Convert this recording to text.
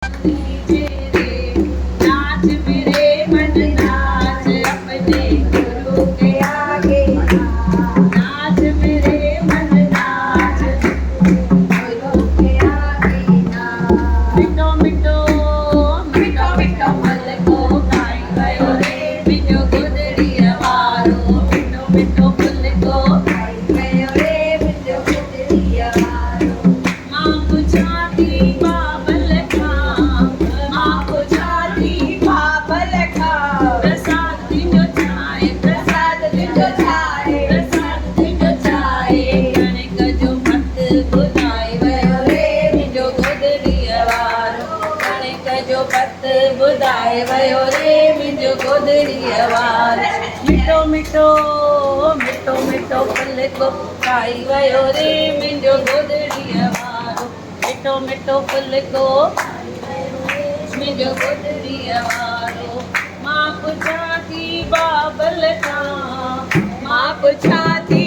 DJ रे नाच मेरे मन नाच अपने गुरु के आगे नाच मेरे मन नाच गुरु के आगे नाच मिठो मिठो मिठो मिठो फल को खाई गयो रे मिठो गुदड़िया वारो मिठो मिठो फल को खाई गयो रे मिठो गुदड़िया वारो मां पुछाती बाबल खा मां पुछाती बाबल खा प्रसाद तुंहिंजो छाए प्रसाद तुंहिंजो छाए प्रसाद तुंहिंजो छाए कणिक जो पत ॿुधाए वियो रे मुंहिंजो गोदड़ीअ वारो कणिक जो पत ॿुधाए वियो रे मुंहिंजो गोदड़ीअ वारो मिठो मिठो मिठो मिठो फुल्को खाई वियो रे मुंहिंजो गोदड़ीअ वारो मिठो मिठो फुल्को मुंहिंजो गोदड़ीअ वारो मां पुछां थी बाबल खां मां पुछां थी